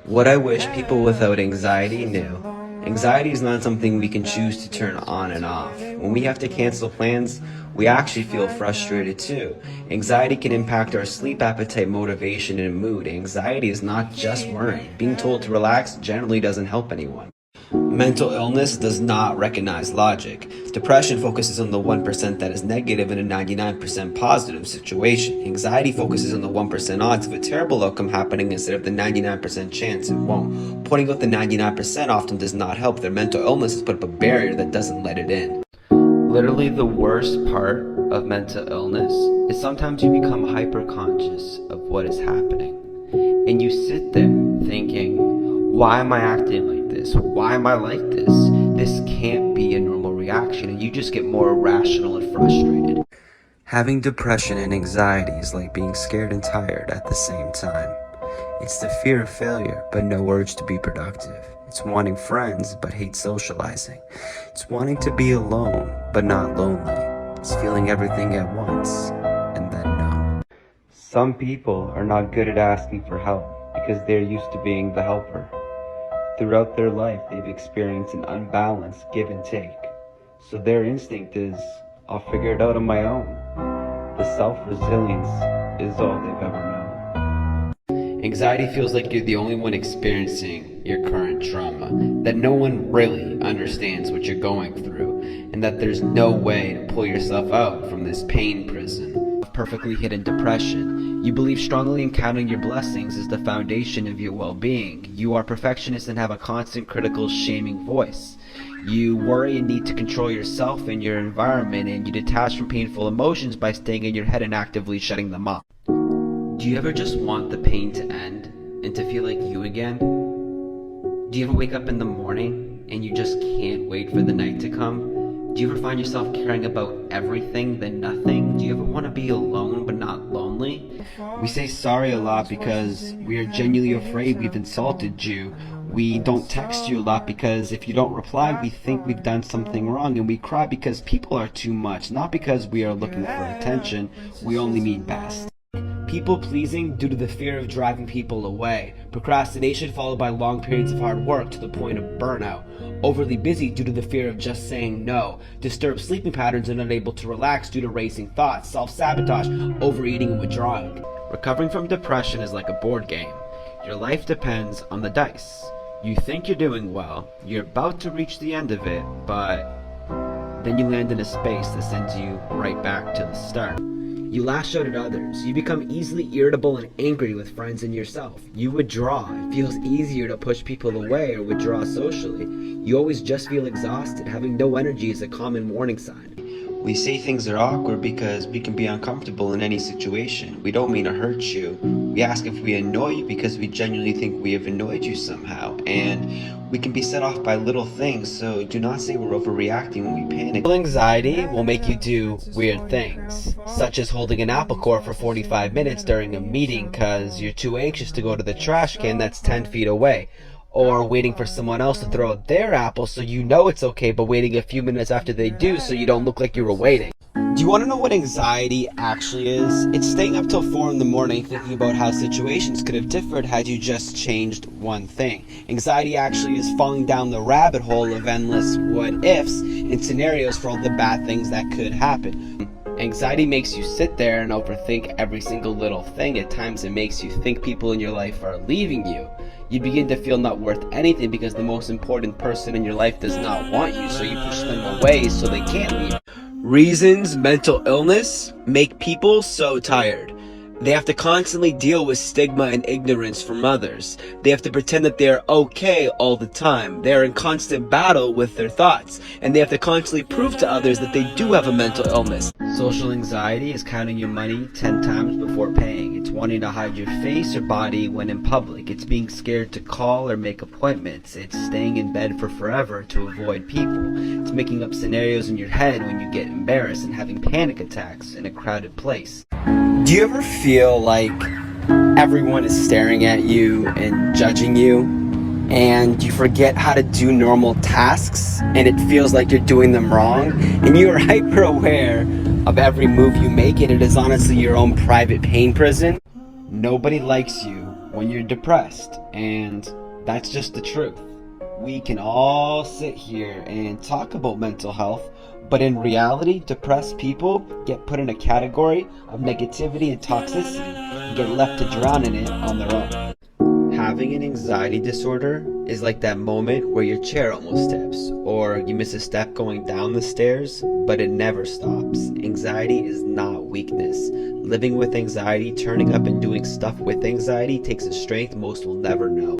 What I wish people without anxiety knew. Anxiety is not something we can choose to turn on and off. When we have to cancel plans, we actually feel frustrated too. Anxiety can impact our sleep appetite, motivation, and mood. Anxiety is not just worrying. Being told to relax generally doesn't help anyone. Mental illness does not recognize logic. Depression focuses on the 1% that is negative in a 99% positive situation. Anxiety focuses on the 1% odds of a terrible outcome happening instead of the 99% chance it won't. Pointing out the 99% often does not help. Their mental illness has put up a barrier that doesn't let it in. Literally, the worst part of mental illness is sometimes you become hyper-conscious of what is happening. And you sit there thinking, why am I acting like this? Why am I like this? This can't be a normal reaction, and you just get more irrational and frustrated. Having depression and anxiety is like being scared and tired at the same time. It's the fear of failure, but no urge to be productive. It's wanting friends, but hate socializing. It's wanting to be alone, but not lonely. It's feeling everything at once, and then no. Some people are not good at asking for help because they're used to being the helper. Throughout their life, they've experienced an unbalanced give and take. So their instinct is, I'll figure it out on my own. The self-resilience is all they've ever known. Anxiety feels like you're the only one experiencing your current trauma, that no one really understands what you're going through, and that there's no way to pull yourself out from this pain prison. Perfectly hidden depression. You believe strongly in counting your blessings as the foundation of your well-being. You are perfectionist and have a constant critical, shaming voice. You worry and need to control yourself and your environment, and you detach from painful emotions by staying in your head and actively shutting them off. Do you ever just want the pain to end and to feel like you again? Do you ever wake up in the morning and you just can't wait for the night to come? Do you ever find yourself caring about everything then nothing? Do you ever want to be alone but not lonely? We say sorry a lot because we are genuinely afraid we've insulted you. We don't text you a lot because if you don't reply, we think we've done something wrong, and we cry because people are too much, not because we are looking for attention. We only mean best. People pleasing due to the fear of driving people away. Procrastination followed by long periods of hard work to the point of burnout. Overly busy due to the fear of just saying no. Disturbed sleeping patterns and unable to relax due to racing thoughts. Self-sabotage, overeating and withdrawing. Recovering from depression is like a board game. Your life depends on the dice. You think you're doing well, you're about to reach the end of it, but then you land in a space that sends you right back to the start. You lash out at others. You become easily irritable and angry with friends and yourself. You withdraw. It feels easier to push people away or withdraw socially. You always just feel exhausted. Having no energy is a common warning sign. We say things are awkward because we can be uncomfortable in any situation. We don't mean to hurt you. We ask if we annoy you because we genuinely think we have annoyed you somehow. And we can be set off by little things, so do not say we're overreacting when we panic. Anxiety will make you do weird things, such as holding an apple core for 45 minutes during a meeting because you're too anxious to go to the trash can that's 10 feet away. Or waiting for someone else to throw out their apple so you know it's okay, but waiting a few minutes after they do so you don't look like you were waiting. Do you want to know what anxiety actually is? It's staying up till 4 in the morning thinking about how situations could have differed had you just changed one thing. Anxiety actually is falling down the rabbit hole of endless what-ifs and scenarios for all the bad things that could happen. Anxiety makes you sit there and overthink every single little thing. At times it makes you think people in your life are leaving you. You begin to feel not worth anything because the most important person in your life does not want you, so you push them away so they can't leave. Reasons mental illness make people so tired. They have to constantly deal with stigma and ignorance from others. They have to pretend that they're okay all the time. They're in constant battle with their thoughts, and they have to constantly prove to others that they do have a mental illness. Social anxiety is counting your money 10 times before paying. It's wanting to hide your face or body when in public. It's being scared to call or make appointments. It's staying in bed for forever to avoid people. It's making up scenarios in your head when you get embarrassed and having panic attacks in a crowded place. Do you ever feel like everyone is staring at you and judging you, and you forget how to do normal tasks, and it feels like you're doing them wrong, and you are hyper aware of every move you make, and it is honestly your own private pain prison? Nobody likes you when you're depressed, and that's just the truth. We can all sit here and talk about mental health, but in reality, depressed people get put in a category of negativity and toxicity and get left to drown in it on their own. Having an anxiety disorder is like that moment where your chair almost tips, or you miss a step going down the stairs, but it never stops. Anxiety is not weakness. Living with anxiety, turning up and doing stuff with anxiety takes a strength most will never know.